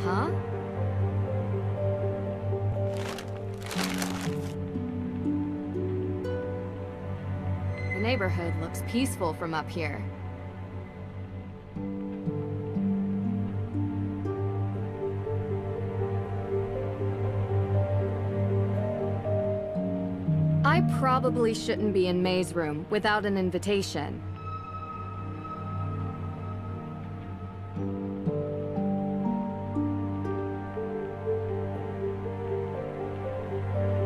Huh? The neighborhood looks peaceful from up here. I probably shouldn't be in May's room without an invitation.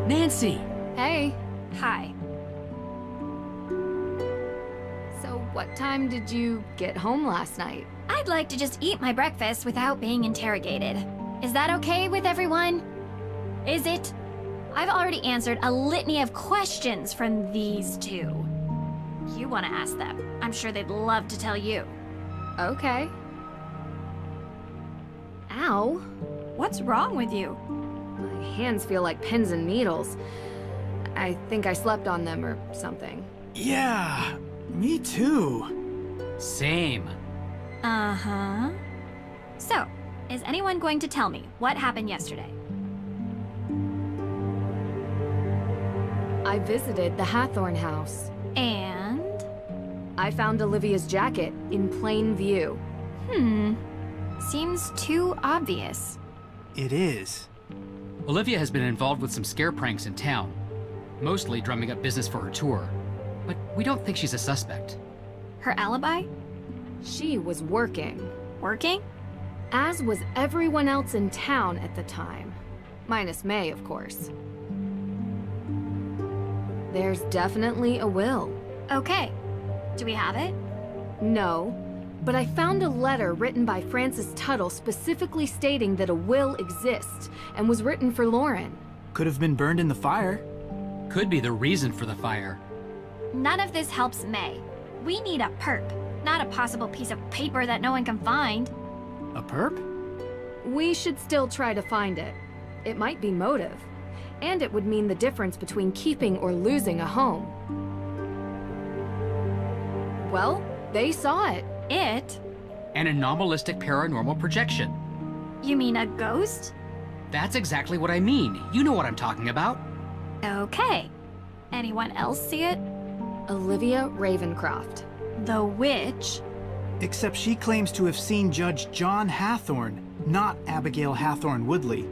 Nancy! Hey. Hi. So what time did you get home last night? I'd like to just eat my breakfast without being interrogated. Is that okay with everyone? Is it? I've already answered a litany of questions from these two. You want to ask them. I'm sure they'd love to tell you. Okay. Ow. What's wrong with you? My hands feel like pins and needles. I think I slept on them or something. Yeah, me too. Same. Uh-huh. So, is anyone going to tell me what happened yesterday? I visited the Harhtrone house. And? I found Olivia's jacket in plain view. Seems too obvious. It is. Olivia has been involved with some scare pranks in town, mostly drumming up business for her tour. But we don't think she's a suspect. Her alibi? She was working. Working? As was everyone else in town at the time. Minus May, of course. There's definitely a will. Okay. Do we have it? No, but I found a letter written by Francis Tuttle specifically stating that a will exists and was written for Lauren. Could have been burned in the fire. Could be the reason for the fire. None of this helps May. We need a perp, not a possible piece of paper that no one can find. A perp? We should still try to find it. It might be motive. And it would mean the difference between keeping or losing a home. Well, they saw it. It? An anomalistic paranormal projection. You mean a ghost? That's exactly what I mean. You know what I'm talking about. Okay. Anyone else see it? Olivia Ravencroft. The witch? Except she claims to have seen Judge John Harhtrone, not Abigail Harhtrone Woodley.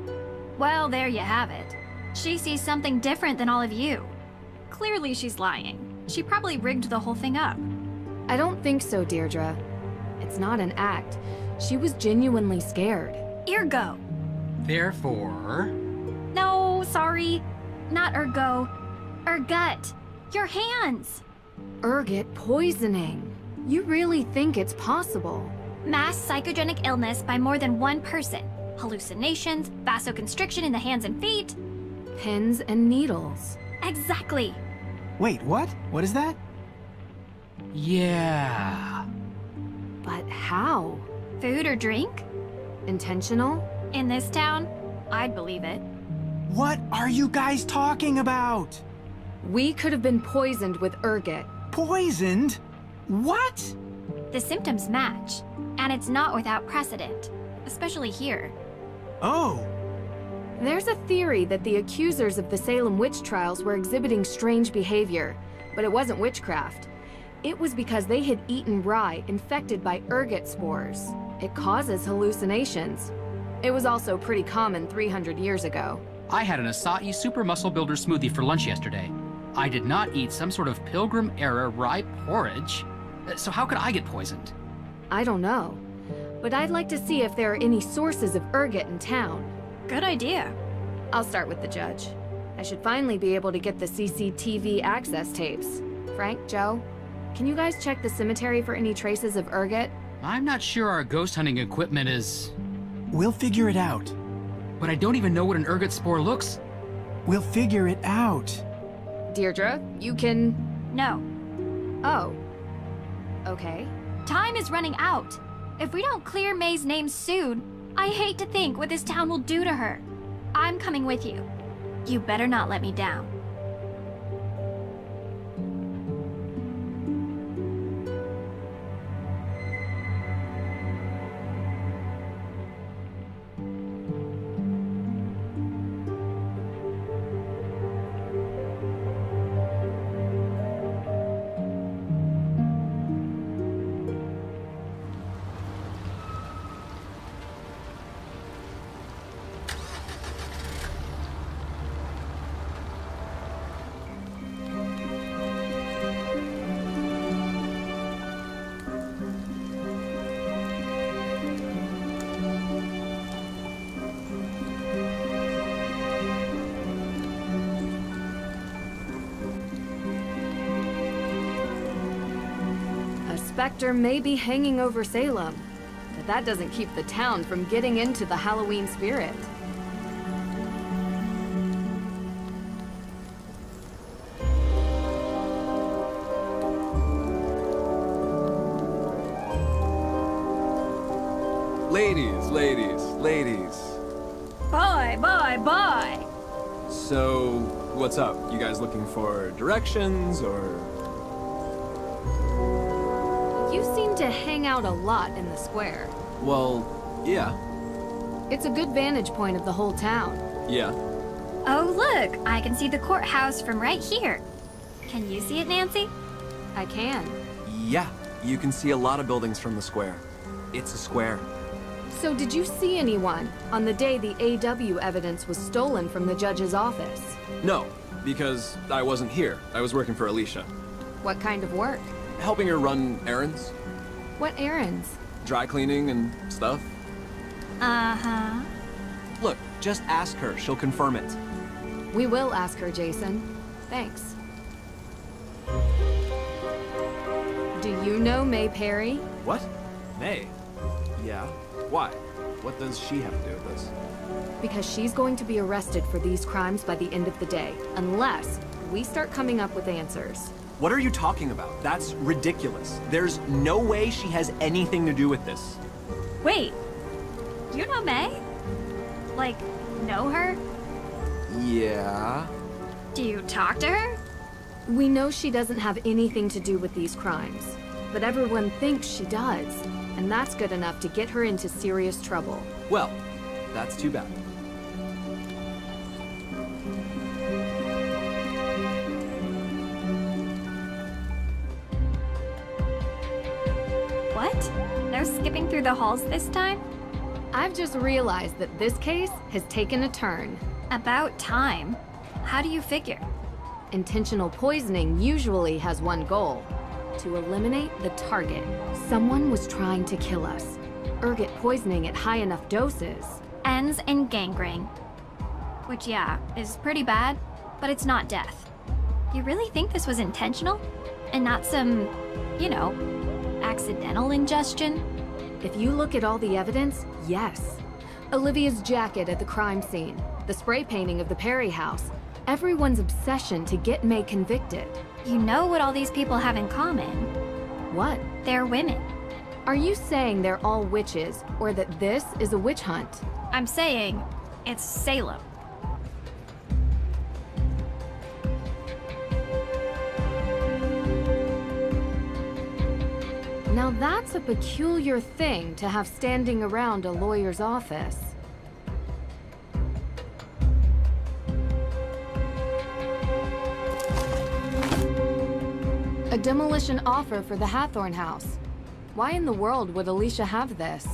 Well, there you have it. She sees something different than all of you. Clearly she's lying. She probably rigged the whole thing up. I don't think so, Deirdre. It's not an act. She was genuinely scared. Ergo. Therefore... No, sorry. Not ergo. Ergot. Your hands. Ergot poisoning. You really think it's possible? Mass psychogenic illness by more than one person. Hallucinations, vasoconstriction in the hands and feet. Pins and needles. Exactly. Wait, what? What is that? Yeah... But how? Food or drink? Intentional? In this town? I'd believe it. What are you guys talking about? We could have been poisoned with ergot. Poisoned? What? The symptoms match, and it's not without precedent, especially here. Oh. There's a theory that the accusers of the Salem witch trials were exhibiting strange behavior, but it wasn't witchcraft. It was because they had eaten rye infected by ergot spores. It causes hallucinations. It was also pretty common 300 years ago. I had an acai super muscle builder smoothie for lunch yesterday. I did not eat some sort of Pilgrim-era rye porridge. So how could I get poisoned? I don't know, but I'd like to see if there are any sources of ergot in town. Good idea. I'll start with the judge. I should finally be able to get the CCTV access tapes. Frank, Joe, can you guys check the cemetery for any traces of ergot? I'm not sure our ghost hunting equipment is... We'll figure it out. But I don't even know what an ergot spore looks. We'll figure it out. Deirdre, you can... No. Oh. Okay. Time is running out. If we don't clear May's name soon, I hate to think what this town will do to her. I'm coming with you. You better not let me down. specter may be hanging over Salem, but that doesn't keep the town from getting into the Halloween spirit. Ladies. Bye. So, what's up? You guys looking for directions, or...? You seem to hang out a lot in the square. Well, yeah. It's a good vantage point of the whole town. Yeah. Oh, look, I can see the courthouse from right here. Can you see it, Nancy? I can. Yeah, you can see a lot of buildings from the square. It's a square. So did you see anyone on the day the AW evidence was stolen from the judge's office? No, because I wasn't here. I was working for Alicia. What kind of work? Helping her run errands. What errands? Dry cleaning and stuff. Uh-huh. Look, just ask her. She'll confirm it. We will ask her, Jason. Thanks. Do you know May Perry? What? May? Yeah. Why? What does she have to do with this? Because she's going to be arrested for these crimes by the end of the day, unless we start coming up with answers. What are you talking about? That's ridiculous. There's no way she has anything to do with this. Wait, you know May? Like, know her? Yeah. Do you talk to her? We know she doesn't have anything to do with these crimes, but everyone thinks she does, and that's good enough to get her into serious trouble. Well, that's too bad. What? No skipping through the halls this time? I've just realized that this case has taken a turn. About time. How do you figure? Intentional poisoning usually has one goal: to eliminate the target. Someone was trying to kill us. Ergot poisoning at high enough doses. Ends in gangrene. Which, yeah, is pretty bad, but it's not death. You really think this was intentional? And not some, you know, accidental ingestion? If you look at all the evidence, yes. Olivia's jacket at the crime scene, the spray painting of the Perry house, everyone's obsession to get May convicted. You know what all these people have in common? What? They're women. Are you saying they're all witches, or that this is a witch hunt? I'm saying it's Salem. Now that's a peculiar thing to have standing around a lawyer's office. A demolition offer for the Harhtrone house. Why in the world would Alicia have this?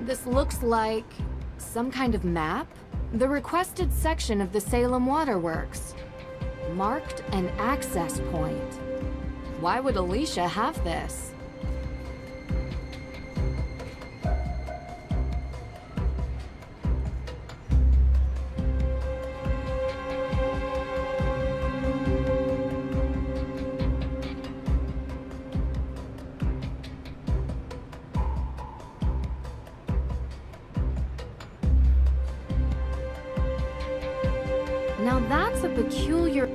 This looks like some kind of map. The requested section of the Salem Waterworks. Marked an access point. Why would Alicia have this? Now that's a peculiar...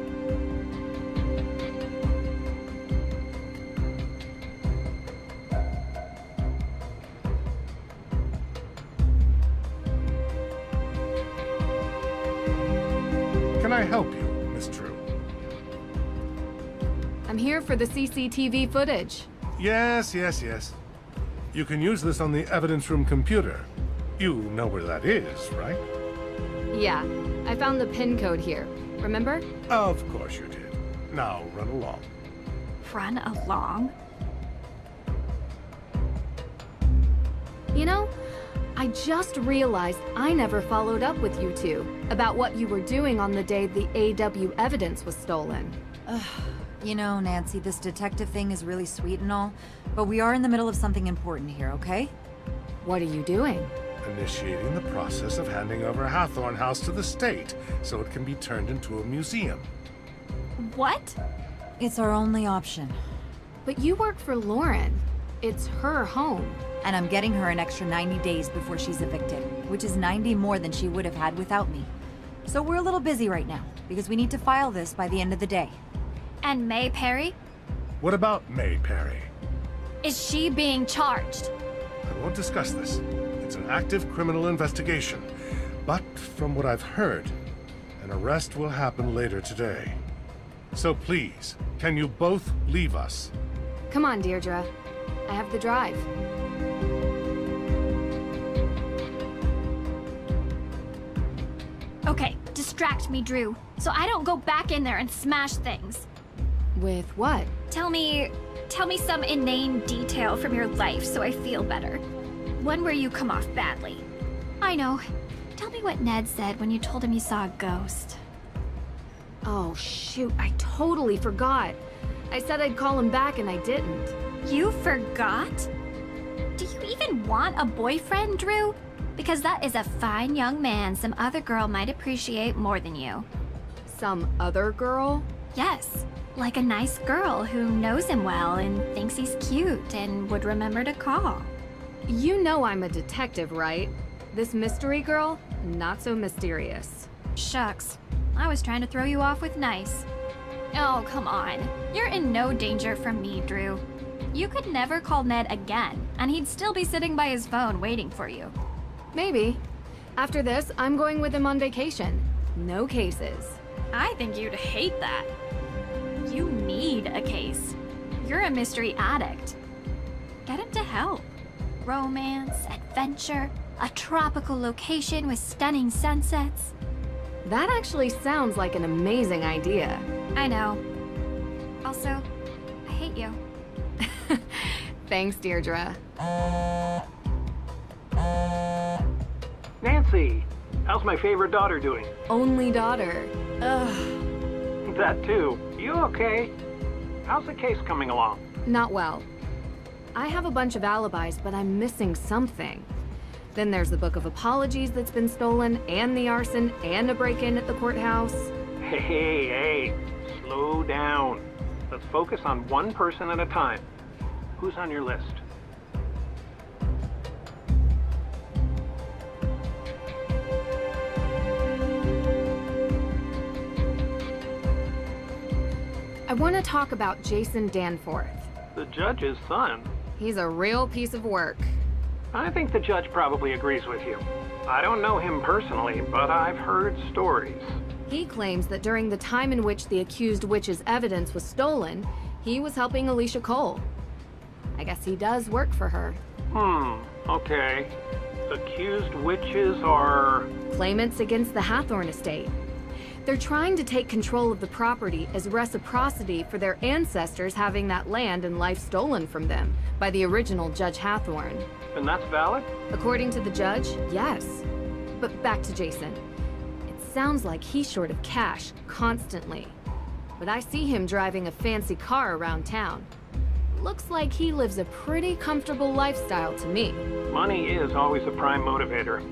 can I help you, Miss Drew? I'm here for the CCTV footage. Yes. You can use this on the evidence room computer. You know where that is, right? Yeah, I found the pin code here. Remember? Of course you did. Now run along. Run along? You know, I just realized I never followed up with you two about what you were doing on the day the AW evidence was stolen. You know, Nancy, this detective thing is really sweet and all, but we are in the middle of something important here, okay? What are you doing? Initiating the process of handing over Harhtrone House to the state so it can be turned into a museum. What? It's our only option. But you work for Lauren. It's her home. And I'm getting her an extra 90 days before she's evicted, which is 90 more than she would have had without me. So we're a little busy right now, because we need to file this by the end of the day. And May Perry? What about May Perry? Is she being charged? I won't discuss this. It's an active criminal investigation. But from what I've heard, an arrest will happen later today. So please, can you both leave us? Come on, Deirdre. I have the drive. Okay, distract me, Drew, so I don't go back in there and smash things. With what? Tell me some inane detail from your life so I feel better. One where you come off badly. I know. Tell me what Ned said when you told him you saw a ghost. Oh, shoot, I totally forgot. I said I'd call him back and I didn't. You forgot? Do you even want a boyfriend, Drew? Because that is a fine young man some other girl might appreciate more than you. Some other girl? Yes, like a nice girl who knows him well and thinks he's cute and would remember to call. You know I'm a detective, right? This mystery girl, not so mysterious. Shucks, I was trying to throw you off with nice. Oh, come on. You're in no danger from me, Drew. You could never call Ned again, and he'd still be sitting by his phone waiting for you. Maybe. After this, I'm going with him on vacation. No cases. I think you'd hate that. You need a case. You're a mystery addict. Get him to help. Romance, adventure, a tropical location with stunning sunsets. That actually sounds like an amazing idea. I know. Also, I hate you. Thanks, Deirdre. Nancy, how's my favorite daughter doing? Only daughter. Ugh. That too. You okay? How's the case coming along? Not well. I have a bunch of alibis, but I'm missing something. Then there's the book of apologies that's been stolen, and the arson, and a break-in at the courthouse. Hey, slow down. Let's focus on one person at a time. Who's on your list? I want to talk about Jason Danforth. The judge's son. He's a real piece of work. I think the judge probably agrees with you. I don't know him personally, but I've heard stories. He claims that during the time in which the accused witch's evidence was stolen, he was helping Alicia Cole. I guess he does work for her. Okay. Accused witches are... Claimants against the Harhtrone estate. They're trying to take control of the property as reciprocity for their ancestors having that land and life stolen from them by the original Judge Harhtrone. And that's valid? According to the judge, yes. But back to Jason. It sounds like he's short of cash constantly. But I see him driving a fancy car around town. Looks like he lives a pretty comfortable lifestyle to me. Money is always a prime motivator.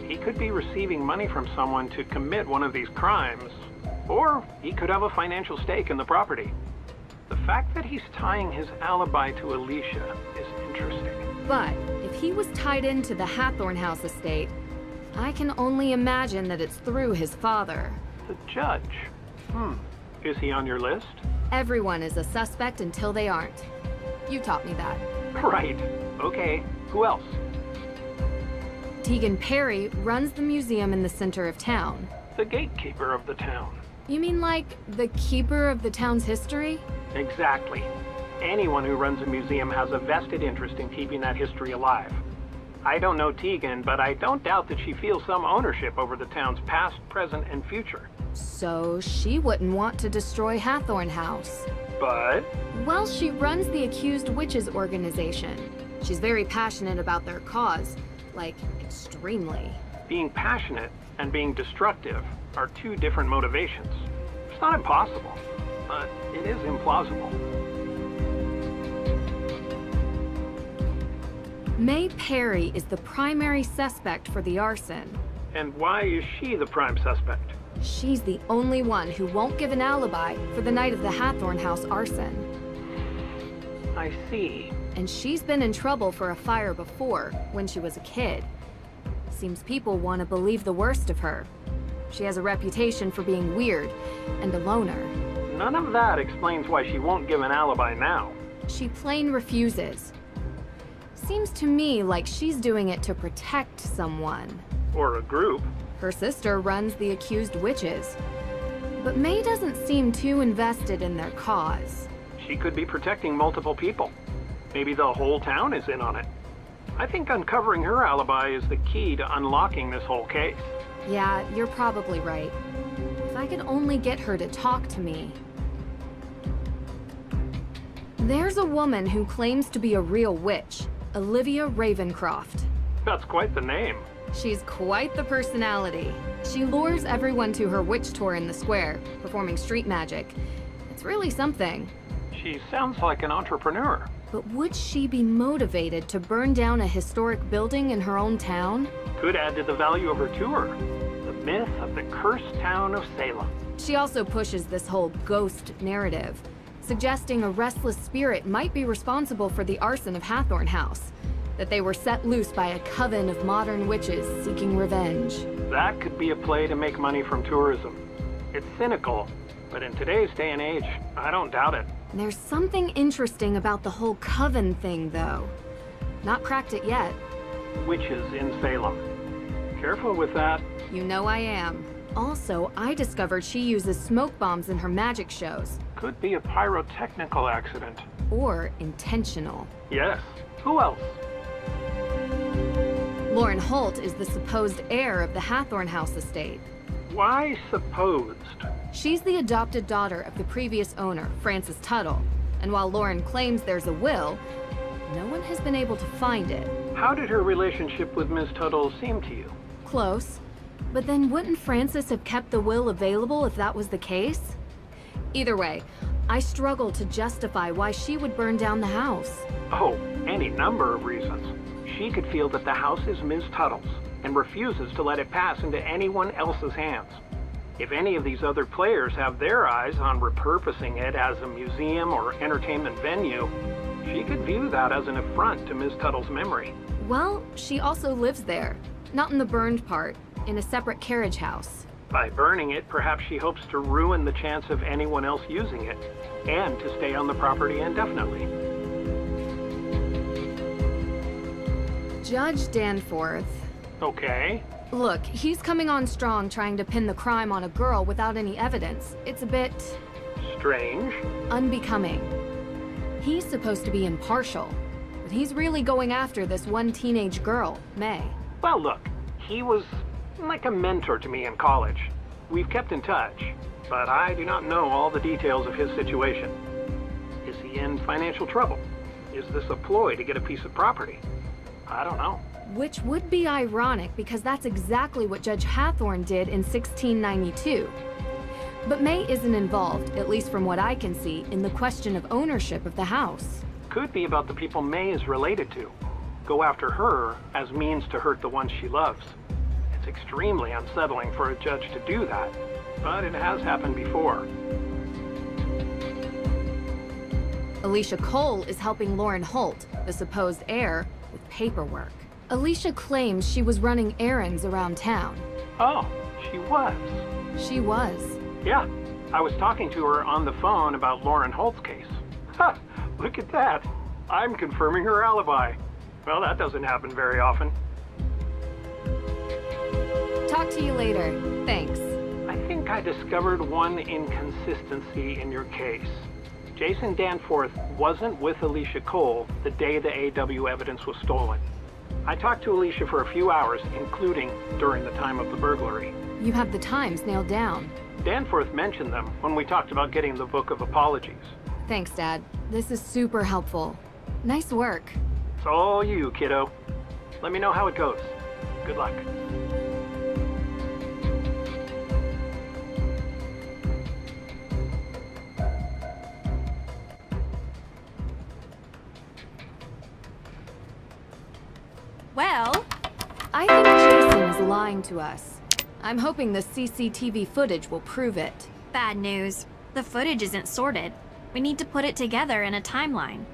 He could be receiving money from someone to commit one of these crimes, or he could have a financial stake in the property. The fact that he's tying his alibi to Alicia is interesting. But if he was tied into the Harhtrone House estate, I can only imagine that it's through his father. The judge? Is he on your list? Everyone is a suspect until they aren't. You taught me that. Right. Okay. Who else? Teegan Perry runs the museum in the center of town. The gatekeeper of the town. You mean like the keeper of the town's history? Exactly. Anyone who runs a museum has a vested interest in keeping that history alive. I don't know Teegan, but I don't doubt that she feels some ownership over the town's past, present, and future. So she wouldn't want to destroy Harhtrone House. But? Well, she runs the Accused Witches organization. She's very passionate about their cause. Like, extremely. Being passionate and being destructive are two different motivations. It's not impossible, but it is implausible. May Perry is the primary suspect for the arson. And why is she the prime suspect? She's the only one who won't give an alibi for the night of the Harhtrone House arson. I see. And she's been in trouble for a fire before, when she was a kid. Seems people want to believe the worst of her. She has a reputation for being weird and a loner. None of that explains why she won't give an alibi now. She plain refuses. Seems to me like she's doing it to protect someone. Or a group. Her sister runs the Accused Witches. But May doesn't seem too invested in their cause. She could be protecting multiple people. Maybe the whole town is in on it. I think uncovering her alibi is the key to unlocking this whole case. Yeah, you're probably right. If I could only get her to talk to me. There's a woman who claims to be a real witch, Olivia Ravencroft. That's quite the name. She's quite the personality. She lures everyone to her witch tour in the square, performing street magic. It's really something. She sounds like an entrepreneur. But would she be motivated to burn down a historic building in her own town? Could add to the value of her tour. The myth of the cursed town of Salem. She also pushes this whole ghost narrative, suggesting a restless spirit might be responsible for the arson of Harhtrone House, that they were set loose by a coven of modern witches seeking revenge. That could be a play to make money from tourism. It's cynical, but in today's day and age, I don't doubt it. There's something interesting about the whole coven thing, though. Not cracked it yet. Witches in Salem. Careful with that. You know I am. Also, I discovered she uses smoke bombs in her magic shows. Could be a pyrotechnical accident. Or intentional. Yes. Who else? Lauren Holt is the supposed heir of the Harhtrone House estate. Why supposed? She's the adopted daughter of the previous owner, Francis Tuttle. And while Lauren claims there's a will, no one has been able to find it. How did her relationship with Ms. Tuttle seem to you? Close. But then wouldn't Francis have kept the will available if that was the case? Either way, I struggle to justify why she would burn down the house. Oh, any number of reasons. She could feel that the house is Ms. Tuttle's and refuses to let it pass into anyone else's hands. If any of these other players have their eyes on repurposing it as a museum or entertainment venue, she could view that as an affront to Ms. Tuttle's memory. Well, she also lives there. Not in the burned part, in a separate carriage house. By burning it, perhaps she hopes to ruin the chance of anyone else using it, and to stay on the property indefinitely. Judge Danforth. Okay. Look, he's coming on strong trying to pin the crime on a girl without any evidence. It's a bit... strange. Unbecoming. He's supposed to be impartial, but he's really going after this one teenage girl, May. Well, look, he was like a mentor to me in college. We've kept in touch, but I do not know all the details of his situation. Is he in financial trouble? Is this a ploy to get a piece of property? I don't know. Which would be ironic because that's exactly what Judge Harhtrone did in 1692. But May isn't involved, at least from what I can see, in the question of ownership of the house. Could be about the people May is related to. Go after her as means to hurt the ones she loves. It's extremely unsettling for a judge to do that, but it has happened before. Alicia Cole is helping Lauren Holt, the supposed heir, with paperwork. Alicia claims she was running errands around town. Oh, she was. She was. Yeah, I was talking to her on the phone about Lauren Holt's case. Ha! Look at that. I'm confirming her alibi. Well, that doesn't happen very often. Talk to you later. Thanks. think I discovered one inconsistency in your case. Jason Danforth wasn't with Alicia Cole the day the AW evidence was stolen. I talked to Alicia for a few hours, including during the time of the burglary. You have the times nailed down. Danforth mentioned them when we talked about getting the Book of Apologies. Thanks, Dad. This is super helpful. Nice work. It's all you, kiddo. Let me know how it goes. Good luck. Well, I think Jason is lying to us. I'm hoping the CCTV footage will prove it. bad news. The footage isn't sorted. We need to put it together in a timeline.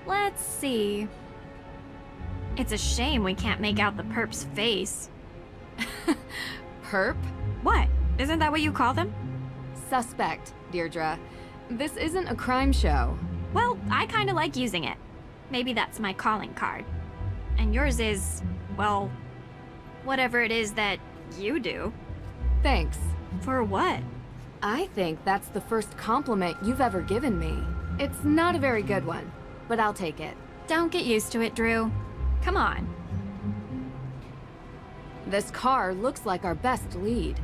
Let's see. It's a shame we can't make out the perp's face. Perp? What? Isn't that what you call them? Suspect, Deirdre. This isn't a crime show. Well, I kinda like using it. Maybe that's my calling card. And yours is, well, whatever it is that you do. Thanks. For what? I think that's the first compliment you've ever given me. It's not a very good one, but I'll take it. Don't get used to it, Drew. Come on. This car looks like our best lead.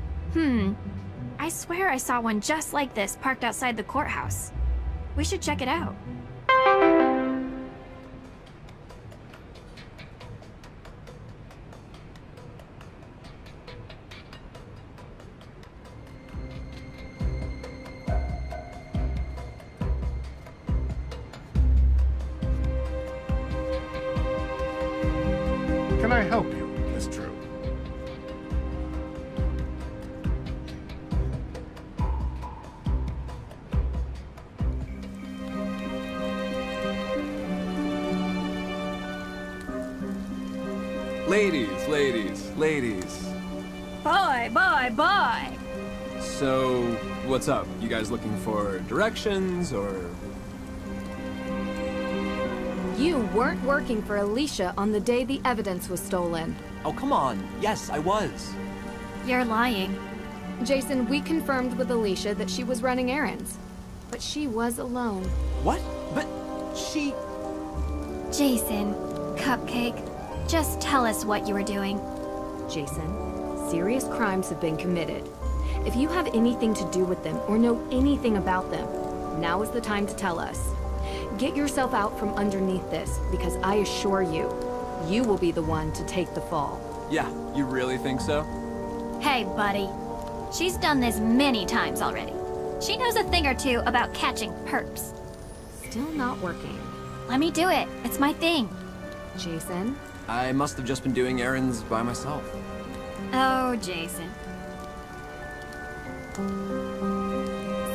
I swear I saw one just like this parked outside the courthouse. We should check it out. Can I help you, Miss Drew? Ladies. Bye. So, what's up? You guys looking for directions, or...? You weren't working for Alicia on the day the evidence was stolen. Oh, come on. Yes, I was. You're lying. Jason, we confirmed with Alicia that she was running errands. But she was alone. What? But she... Jason, Cupcake, just tell us what you were doing. Jason, serious crimes have been committed. If you have anything to do with them or know anything about them, now is the time to tell us. Get yourself out from underneath this, because I assure you, you will be the one to take the fall. Yeah, you really think so? Hey, buddy. She's done this many times already. She knows a thing or two about catching perps. Still not working. Let me do it. It's my thing. Jason? I must have just been doing errands by myself. Oh, Jason.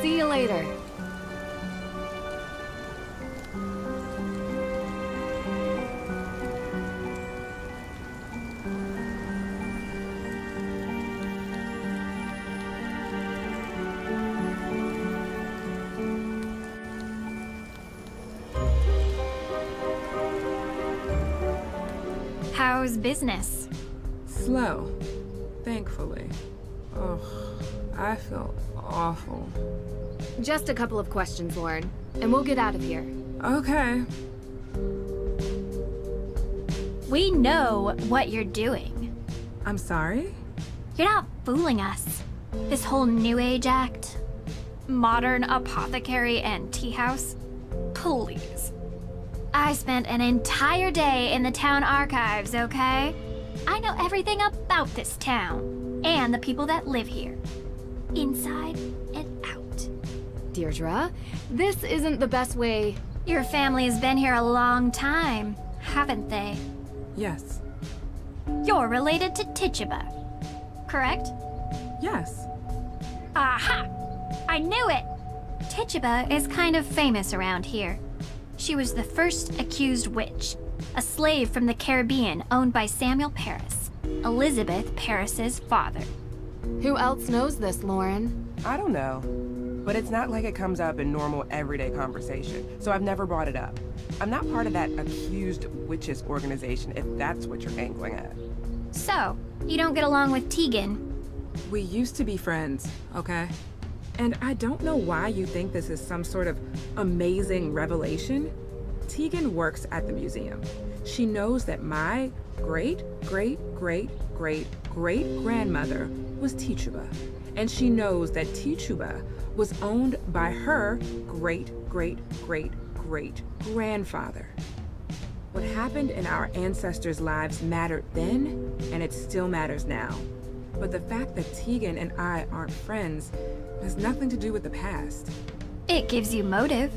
See you later. How's business? Slow, thankfully. Ugh, I feel awful. Just a couple of questions, Lauren, and we'll get out of here. Okay. We know what you're doing. I'm sorry? You're not fooling us. This whole New Age act, modern apothecary and tea house, please. I spent an entire day in the town archives, okay? I know everything about this town and the people that live here, inside and out. Deirdre, this isn't the best way. Your family has been here a long time, haven't they? Yes. You're related to Tituba, correct? Yes. Aha! I knew it! Tituba is kind of famous around here. She was the first accused witch, a slave from the Caribbean owned by Samuel Parris, Elizabeth Parris's father. Who else knows this, Lauren? I don't know, but it's not like it comes up in normal everyday conversation, so I've never brought it up. I'm not part of that accused witches organization, if that's what you're angling at. So, you don't get along with Teegan? We used to be friends, okay? And I don't know why you think this is some sort of amazing revelation. Teegan works at the museum. She knows that my great-great-great-great-great-grandmother was Tituba. And she knows that Tituba was owned by her great-great-great-great-grandfather. What happened in our ancestors' lives mattered then, and it still matters now. But the fact that Teegan and I aren't friends has nothing to do with the past. It gives you motive.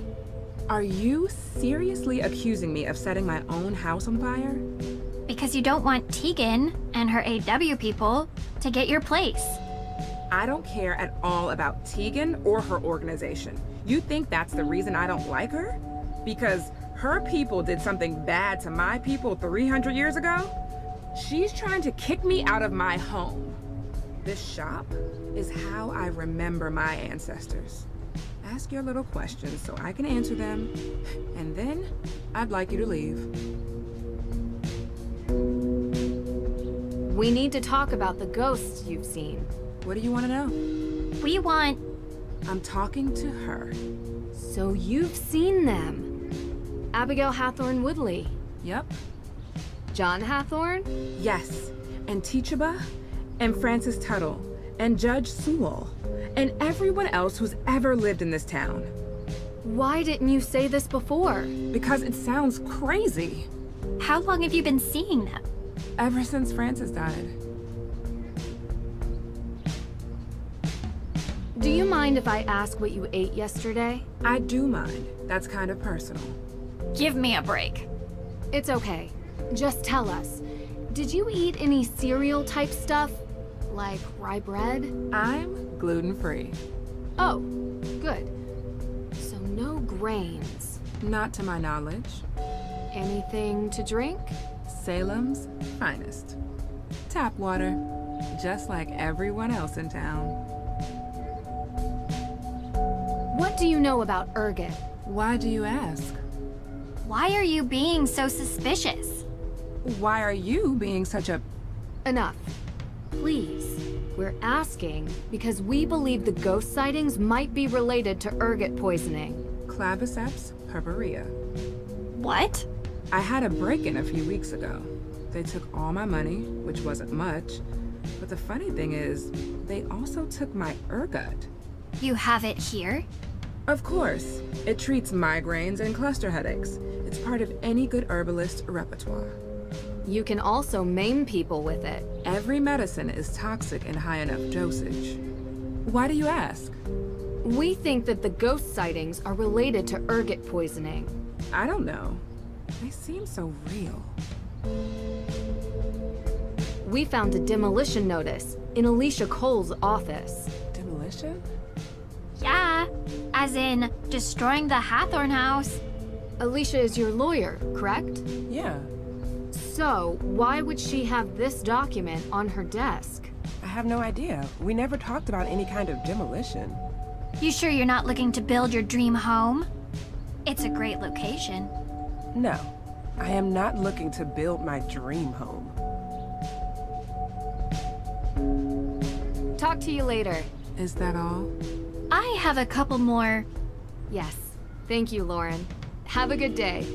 Are you seriously accusing me of setting my own house on fire? Because you don't want Teegan and her AW people to get your place. I don't care at all about Teegan or her organization. You think that's the reason I don't like her? Because her people did something bad to my people 300 years ago? She's trying to kick me out of my home. This shop is how I remember my ancestors. Ask your little questions so I can answer them, and then I'd like you to leave. We need to talk about the ghosts you've seen. What do you want to know? We want... I'm talking to her. So you've seen them. Abigail Harhtrone Woodley. Yep. John Harhtrone? Yes. And Tituba, and Francis Tuttle, and Judge Sewell, and everyone else who's ever lived in this town. Why didn't you say this before? Because it sounds crazy. How long have you been seeing them? Ever since Francis died. Do you mind if I ask what you ate yesterday? I do mind. That's kind of personal. Give me a break. It's okay. Just tell us. Did you eat any cereal type stuff? Like rye bread? I'm gluten-free. Oh, good. So no grains. Not to my knowledge. Anything to drink? Salem's finest. Tap water, just like everyone else in town. What do you know about ergot? Why do you ask? Why are you being so suspicious? Why are you being such a... Enough. Please. We're asking because we believe the ghost sightings might be related to ergot poisoning. Claviceps purpurea. What? I had a break-in a few weeks ago. They took all my money, which wasn't much. But the funny thing is, they also took my ergot. You have it here? Of course. It treats migraines and cluster headaches. It's part of any good herbalist repertoire. You can also maim people with it. Every medicine is toxic in high enough dosage. Why do you ask? We think that the ghost sightings are related to ergot poisoning. I don't know. They seem so real. We found a demolition notice in Alicia Cole's office. Demolition? Yeah, as in destroying the Harhtrone house. Alicia is your lawyer, correct? Yeah. So, why would she have this document on her desk? I have no idea. We never talked about any kind of demolition. You sure you're not looking to build your dream home? It's a great location. No, I am not looking to build my dream home. Talk to you later. Is that all? I have a couple more. Yes. Thank you, Lauren. Have a good day.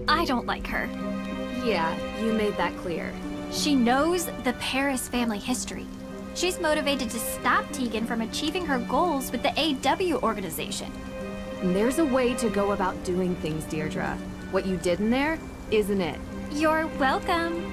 I don't like her. Yeah, you made that clear. She knows the Paris family history. She's motivated to stop Teegan from achieving her goals with the AW organization. There's a way to go about doing things, Deirdre. What you did in there isn't it. You're welcome.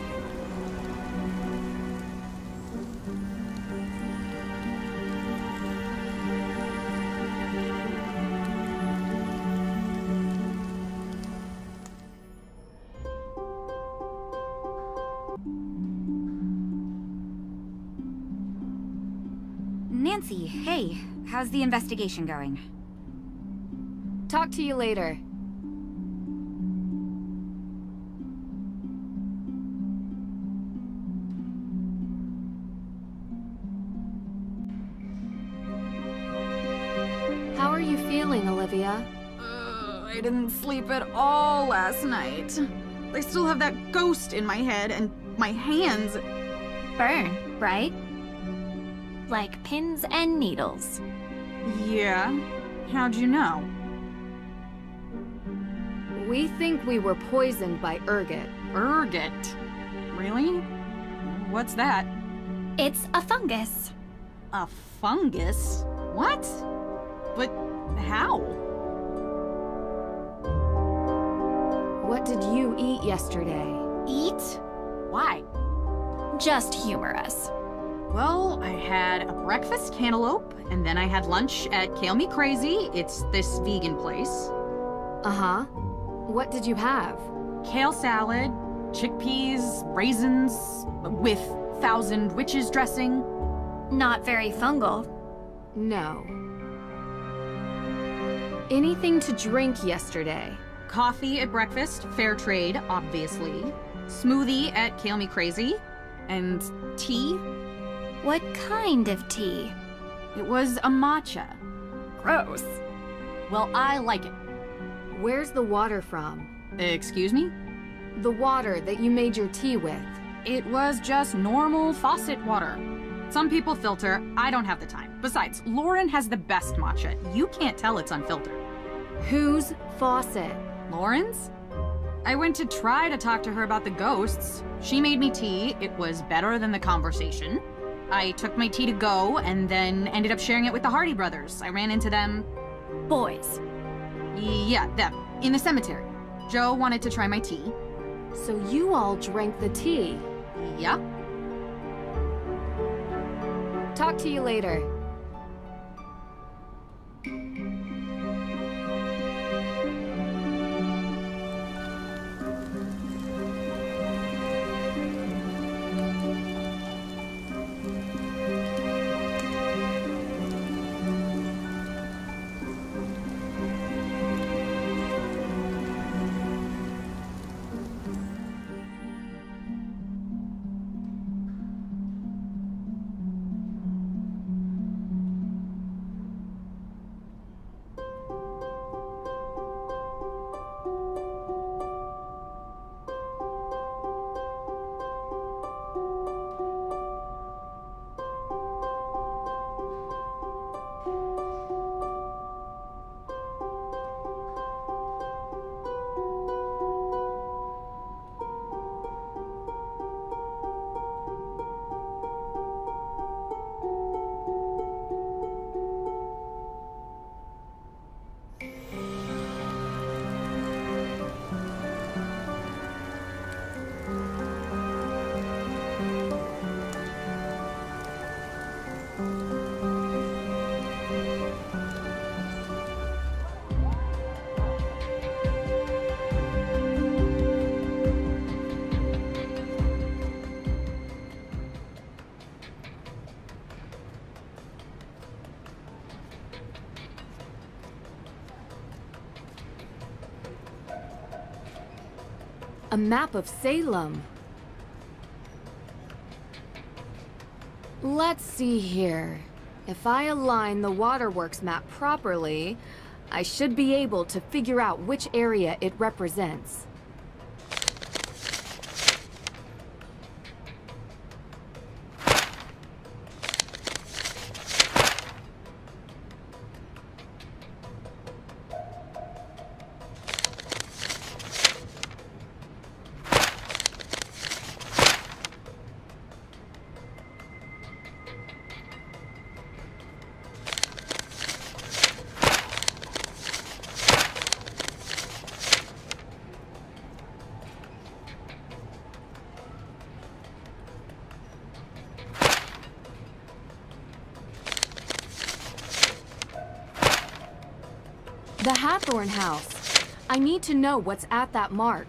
Nancy, hey, how's the investigation going? Talk to you later. How are you feeling, Olivia? I didn't sleep at all last night. I still have that ghost in my head and my hands. Burn, right? Like pins and needles. Yeah? How'd you know? We think we were poisoned by ergot. Ergot? Really? What's that? It's a fungus. A fungus? What? But how? What did you eat yesterday? Eat? Why? Just humor us. Well, I had a breakfast cantaloupe, and then I had lunch at Kale Me Crazy. It's this vegan place. Uh-huh. What did you have? Kale salad, chickpeas, raisins, with 1,000 witches dressing. Not very fungal. No. Anything to drink yesterday? Coffee at breakfast, fair trade, obviously. Smoothie at Kale Me Crazy. And tea. What kind of tea? It was a matcha. Gross. Well, I like it. Where's the water from? Excuse me? The water that you made your tea with. It was just normal faucet water. Some people filter, I don't have the time. Besides, Lauren has the best matcha. You can't tell it's unfiltered. Whose faucet? Lauren's? I went to try to talk to her about the ghosts. She made me tea. It was better than the conversation. I took my tea to go and then ended up sharing it with the Hardy brothers. I ran into them. Boys. Yeah, them. In the cemetery. Joe wanted to try my tea. So you all drank the tea? Yeah. Talk to you later. A map of Salem. Let's see here. If I align the waterworks map properly, I should be able to figure out which area it represents. The Harhtrone house. I need to know what's at that mark.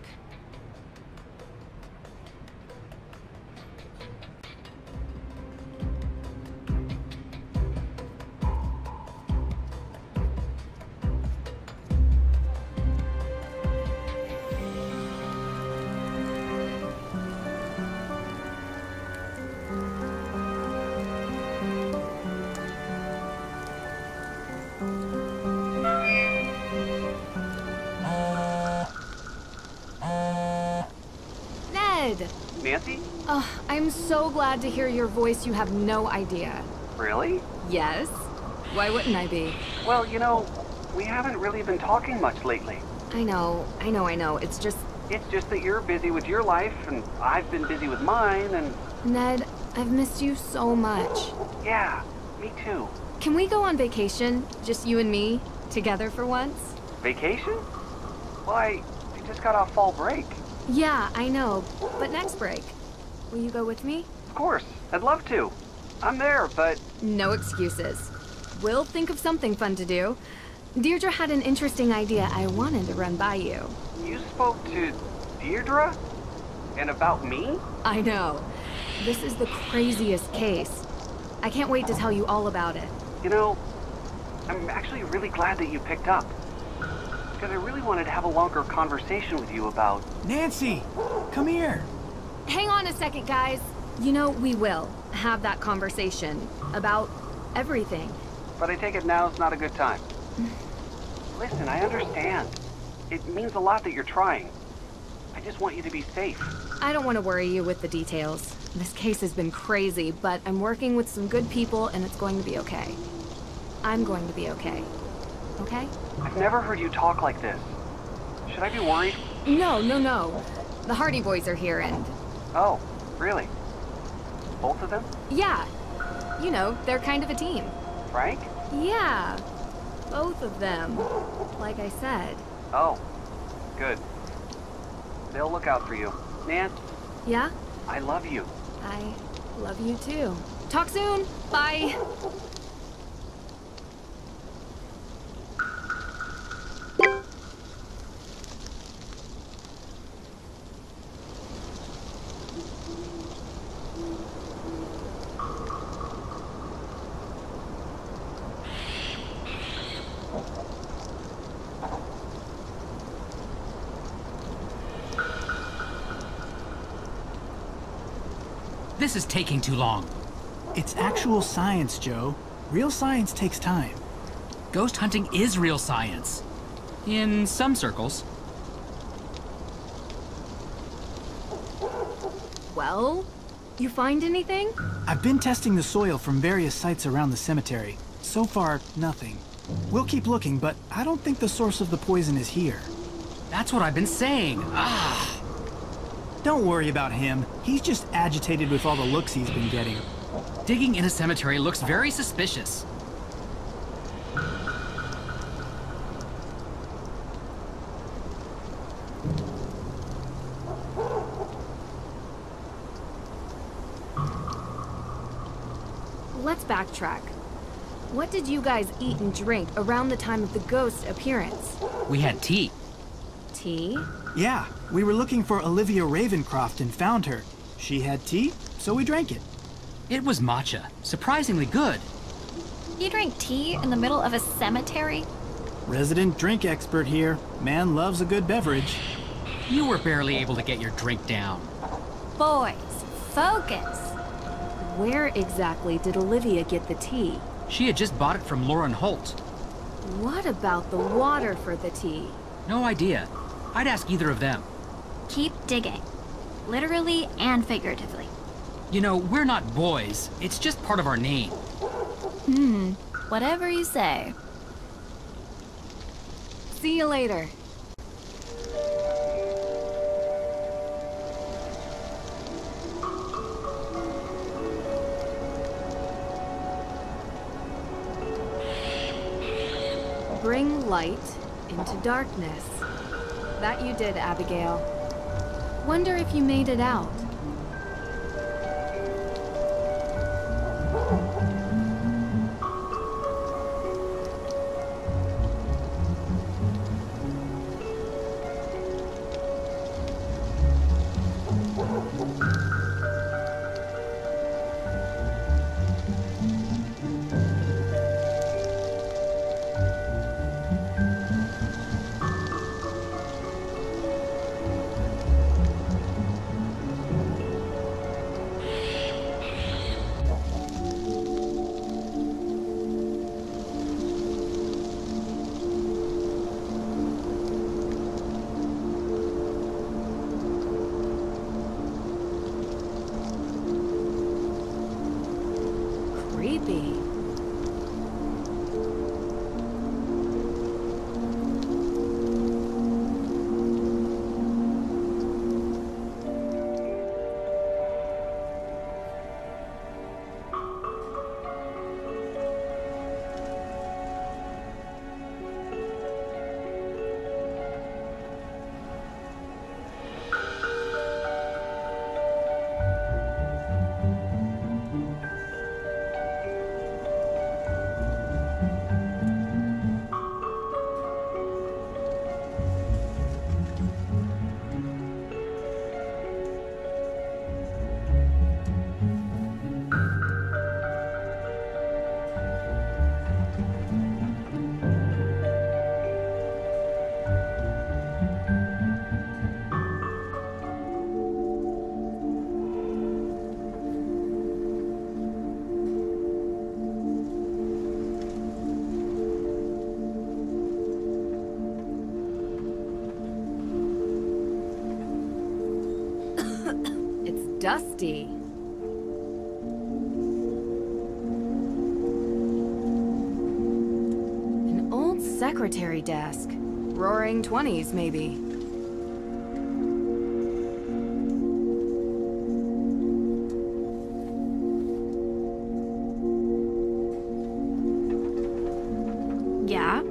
Nancy? I'm so glad to hear your voice. You have no idea. Really? Yes. Why wouldn't I be? Well, you know, we haven't really been talking much lately. I know. It's just that you're busy with your life, and I've been busy with mine, and... Ned, I've missed you so much. Yeah, me too. Can we go on vacation? Just you and me? Together for once? Vacation? Why, you just got off fall break. Yeah, I know. But next break. Will you go with me? Of course. I'd love to. I'm there, but... No excuses. We'll think of something fun to do. Deirdre had an interesting idea I wanted to run by you. You spoke to Deirdre? And about me? I know. This is the craziest case. I can't wait to tell you all about it. You know, I'm actually really glad that you picked up. Because I really wanted to have a longer conversation with you about... Nancy! Come here! Hang on a second, guys. You know, we will have that conversation about everything. But I take it now's not a good time. Listen, I understand. It means a lot that you're trying. I just want you to be safe. I don't want to worry you with the details. This case has been crazy, but I'm working with some good people and it's going to be okay. I'm going to be okay. Okay? I've never heard you talk like this. Should I be worried? No. The Hardy boys are here and... Oh, really? Both of them? Yeah. You know, they're kind of a team. Frank? Yeah. Both of them. Like I said. Oh, good. They'll look out for you. Nan? Yeah? I love you. I love you too. Talk soon. Bye. This is taking too long. It's actual science, Joe. Real science takes time. Ghost hunting is real science. In some circles. Well, you find anything? I've been testing the soil from various sites around the cemetery. So far, nothing. We'll keep looking, but I don't think the source of the poison is here. That's what I've been saying. Don't worry about him. He's just agitated with all the looks he's been getting. Digging in a cemetery looks very suspicious. Let's backtrack. What did you guys eat and drink around the time of the ghost appearance? We had tea. Tea? Yeah, we were looking for Olivia Ravencroft and found her. She had tea, so we drank it. It was matcha. Surprisingly good. You drink tea in the middle of a cemetery? Resident drink expert here. Man loves a good beverage. You were barely able to get your drink down. Boys, focus. Where exactly did Olivia get the tea? She had just bought it from Lauren Holt. What about the water for the tea? No idea. I'd ask either of them. Keep digging. Literally and figuratively. You know, we're not boys. It's just part of our name. Whatever you say. See you later. Bring light into darkness. That you did, Abigail. Wonder if you made it out. Creepy. Dusty. An old secretary desk. Roaring 20s, maybe. Yeah?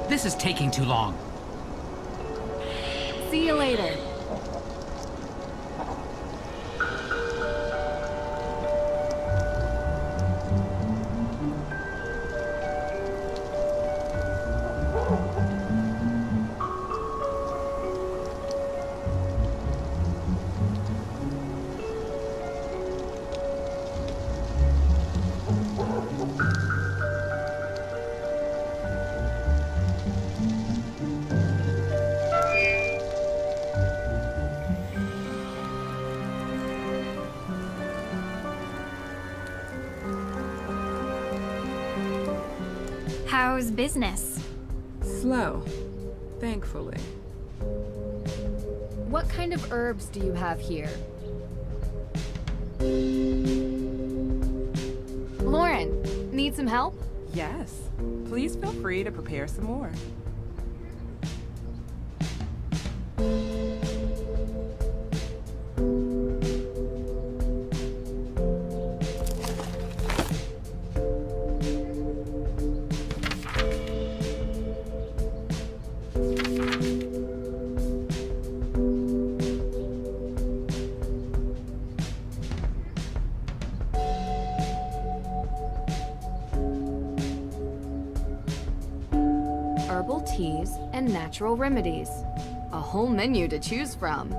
This is taking too long. See you later. How's business? Slow, thankfully. What kind of herbs do you have here? Lauren, need some help? Yes. Please feel free to prepare some more. Herbal teas and natural remedies. A whole menu to choose from.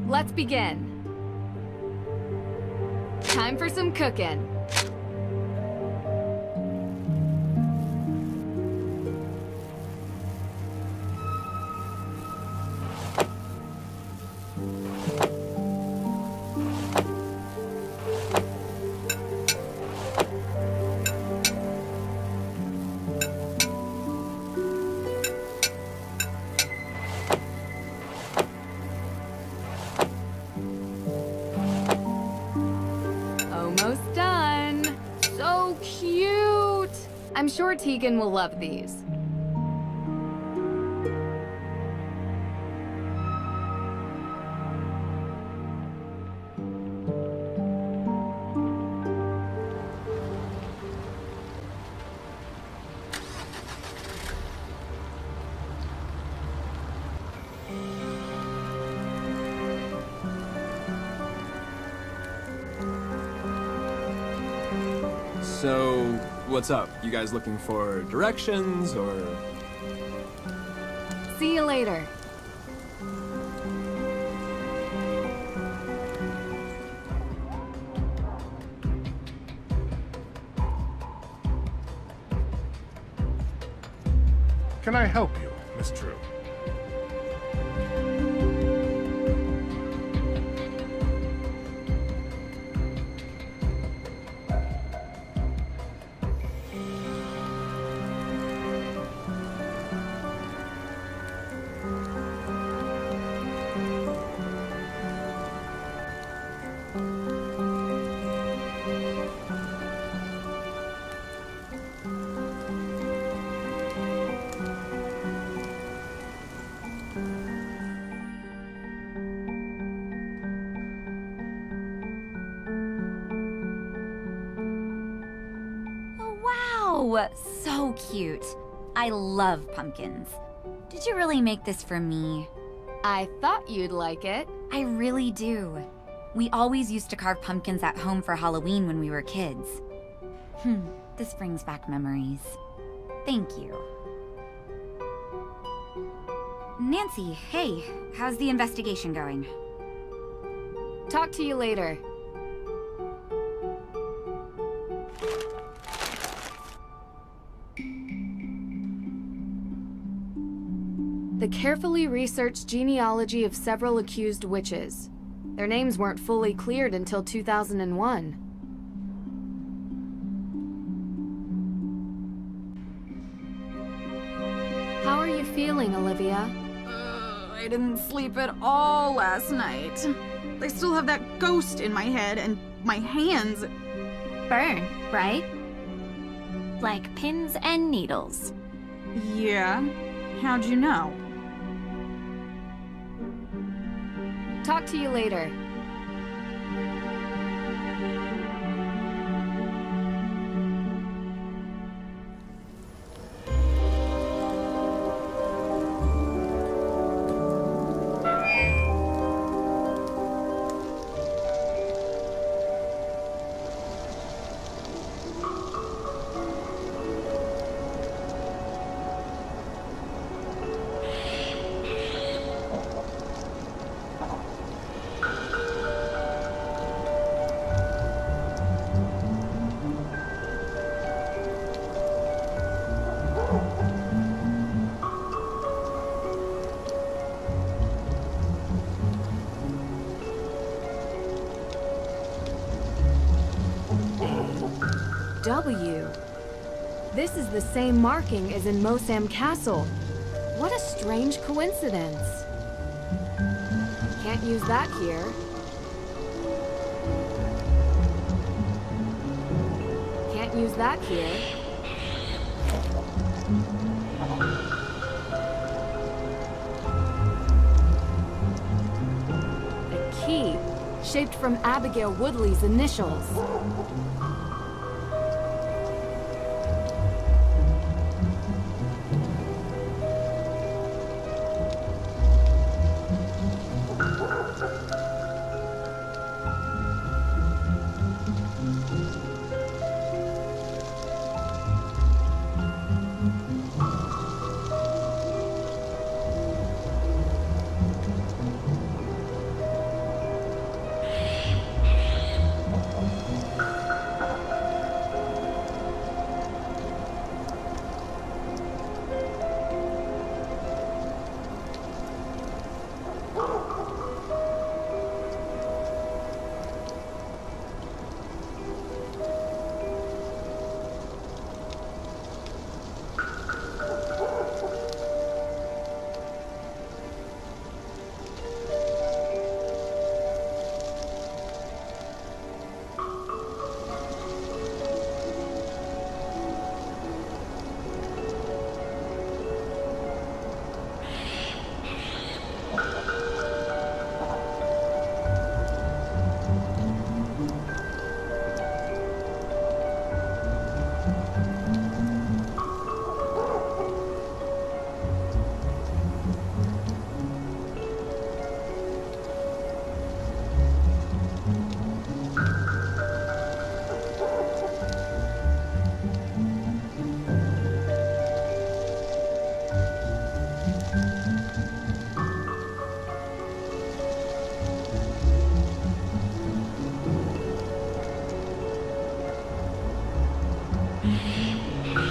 Let's begin. Time for some cooking. Almost done. So cute. I'm sure Teegan will love these. So, what's up? You guys looking for directions, or...? See you later. Can I help you, Miss Drew? Oh, so cute. I love pumpkins. Did you really make this for me? I thought you'd like it. I really do. We always used to carve pumpkins at home for Halloween when we were kids. This brings back memories. Thank you. Nancy, hey, how's the investigation going? Talk to you later. The carefully researched genealogy of several accused witches. Their names weren't fully cleared until 2001. How are you feeling, Olivia? I didn't sleep at all last night. I still have that ghost in my head, and my hands burn, right? Like pins and needles. Yeah? How'd you know? Talk to you later. W. This is the same marking as in Mosam Castle. What a strange coincidence. Can't use that here. Can't use that here. A key, shaped from Abigail Woodley's initials.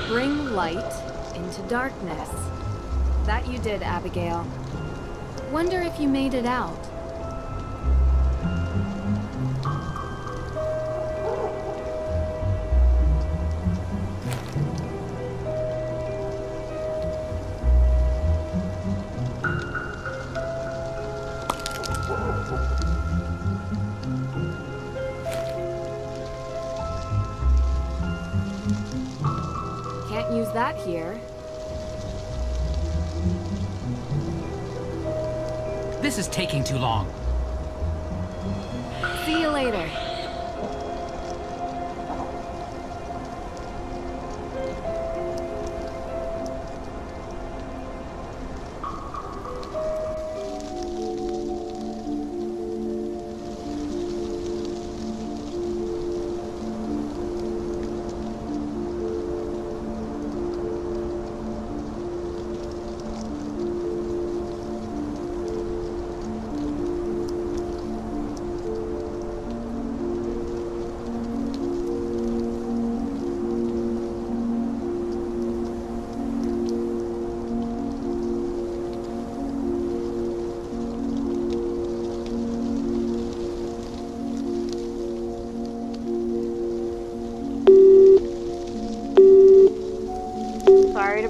Bring light into darkness. That you did, Abigail. Wonder if you made it out. Can't use that here. This is taking too long. See you later.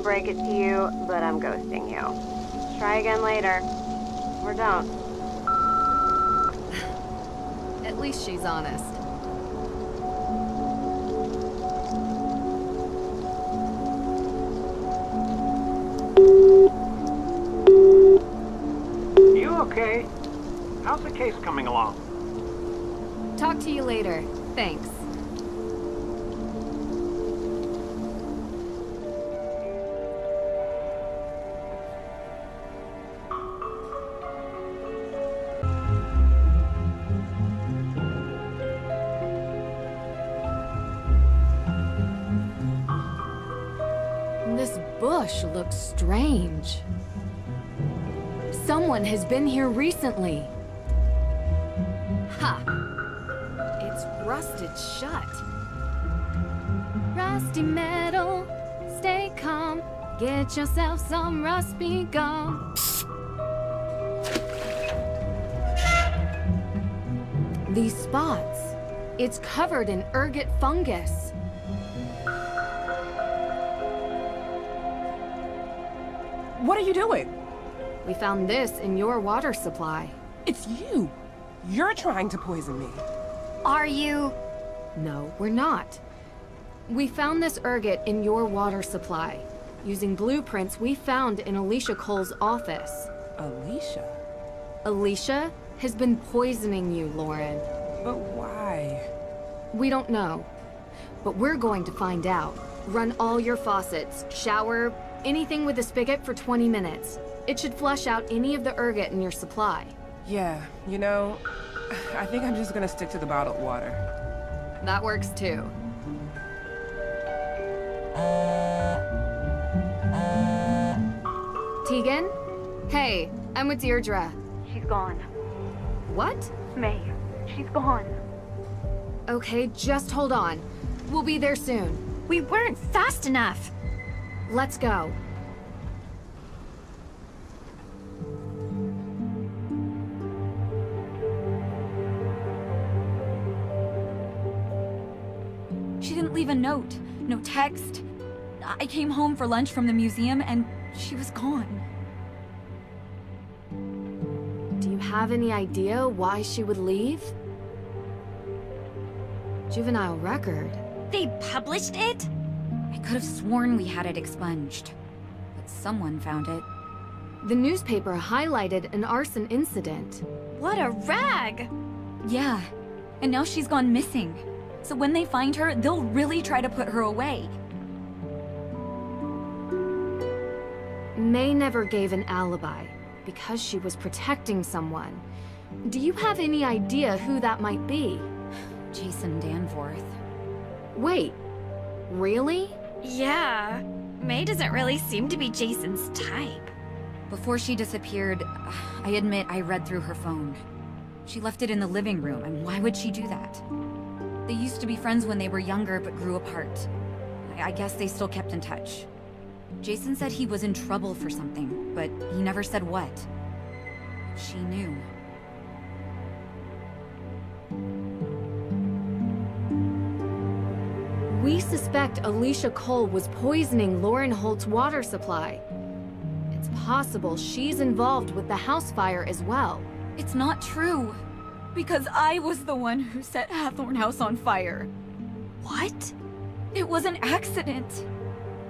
break it to you, but I'm ghosting you. Try again later. Or don't. At least she's honest. You okay? How's the case coming along? Talk to you later. Thanks. This bush looks strange. Someone has been here recently. Ha! It's rusted shut. Rusty metal, stay calm. Get yourself some rusty gum. These spots, it's covered in ergot fungus. What are you doing? We found this in your water supply. It's you. You're trying to poison me. Are you? No, we're not. We found this ergot in your water supply, using blueprints we found in Alicia Cole's office. Alicia? Alicia has been poisoning you, Lauren. But why? We don't know, but we're going to find out. Run all your faucets, shower, anything with a spigot for 20 minutes. It should flush out any of the ergot in your supply. Yeah, you know, I think I'm just gonna stick to the bottled water. That works too. Teegan? Hey, I'm with Deirdre. She's gone. What? May. She's gone. Okay, just hold on. We'll be there soon. We weren't fast enough. Let's go. She didn't leave a note, no text. I came home for lunch from the museum and she was gone. Do you have any idea why she would leave? Juvenile record. They published it? I could have sworn we had it expunged, but someone found it. The newspaper highlighted an arson incident. What a rag! Yeah, and now she's gone missing. So when they find her, they'll really try to put her away. May never gave an alibi because she was protecting someone. Do you have any idea who that might be? Jason Danforth. Wait, really? Yeah. May doesn't really seem to be Jason's type. Before she disappeared, I admit I read through her phone. She left it in the living room, and why would she do that? They used to be friends when they were younger, but grew apart. I guess they still kept in touch. Jason said he was in trouble for something, but he never said what. She knew. We suspect Alicia Cole was poisoning Lauren Holt's water supply. It's possible she's involved with the house fire as well. It's not true. Because I was the one who set Harhtrone House on fire. What? It was an accident.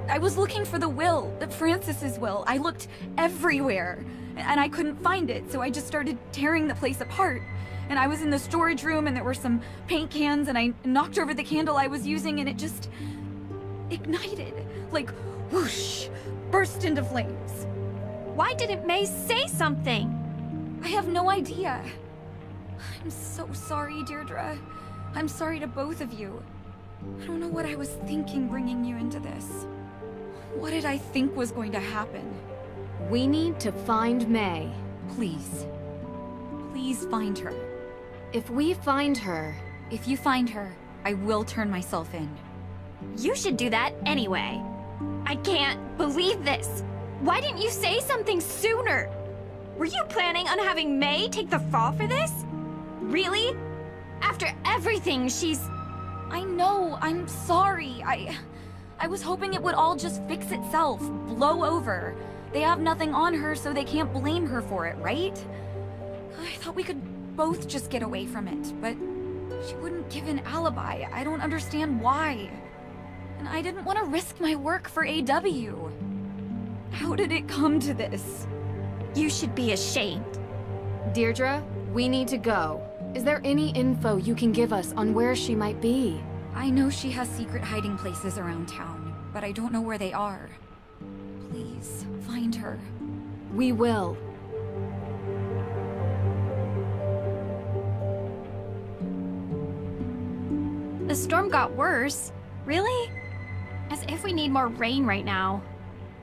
I was looking for the will, Francis's will. I looked everywhere, and I couldn't find it, so I just started tearing the place apart. And I was in the storage room, and there were some paint cans, and I knocked over the candle I was using, and it just ignited. Like, whoosh, burst into flames. Why didn't May say something? I have no idea. I'm so sorry, Deirdre. I'm sorry to both of you. I don't know what I was thinking bringing you into this. What did I think was going to happen? We need to find May. Please. Please find her. If we find her... If you find her, I will turn myself in. You should do that anyway. I can't believe this. Why didn't you say something sooner? Were you planning on having May take the fall for this? Really? After everything she's... I know, I'm sorry. I was hoping it would all just fix itself, blow over. They have nothing on her, so they can't blame her for it, right? I thought we could both just get away from it, but she wouldn't give an alibi. I don't understand why. And I didn't want to risk my work for AW. How did it come to this? You should be ashamed. Deirdre, we need to go. Is there any info you can give us on where she might be? I know she has secret hiding places around town, but I don't know where they are. Please, find her. We will. The storm got worse. Really? As if we need more rain right now.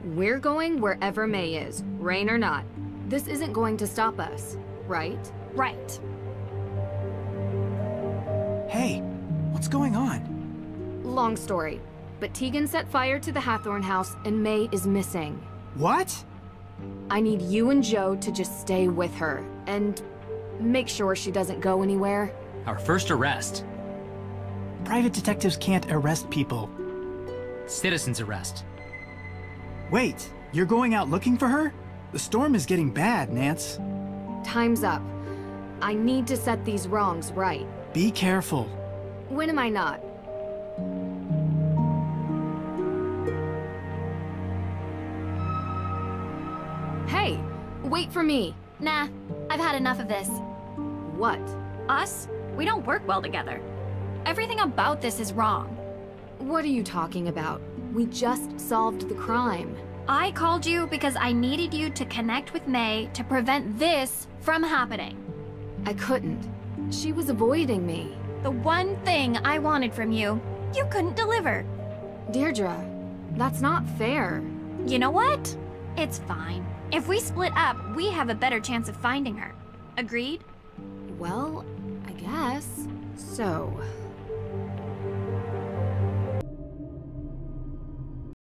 We're going wherever May is, rain or not. This isn't going to stop us, right? Right. Hey, what's going on? Long story, but Teegan set fire to the Harhtrone house and May is missing. What? I need you and Joe to just stay with her and make sure she doesn't go anywhere. Our first arrest. Private detectives can't arrest people. Citizen's arrest. Wait, you're going out looking for her? The storm is getting bad, Nance. Time's up. I need to set these wrongs right. Be careful. When am I not? Hey, wait for me. Nah, I've had enough of this. What? Us? We don't work well together. Everything about this is wrong. What are you talking about? We just solved the crime. I called you because I needed you to connect with May to prevent this from happening. I couldn't. She was avoiding me. The one thing I wanted from you, you couldn't deliver. Deirdre, that's not fair. You know what? It's fine. If we split up, we have a better chance of finding her. Agreed? Well, I guess. So,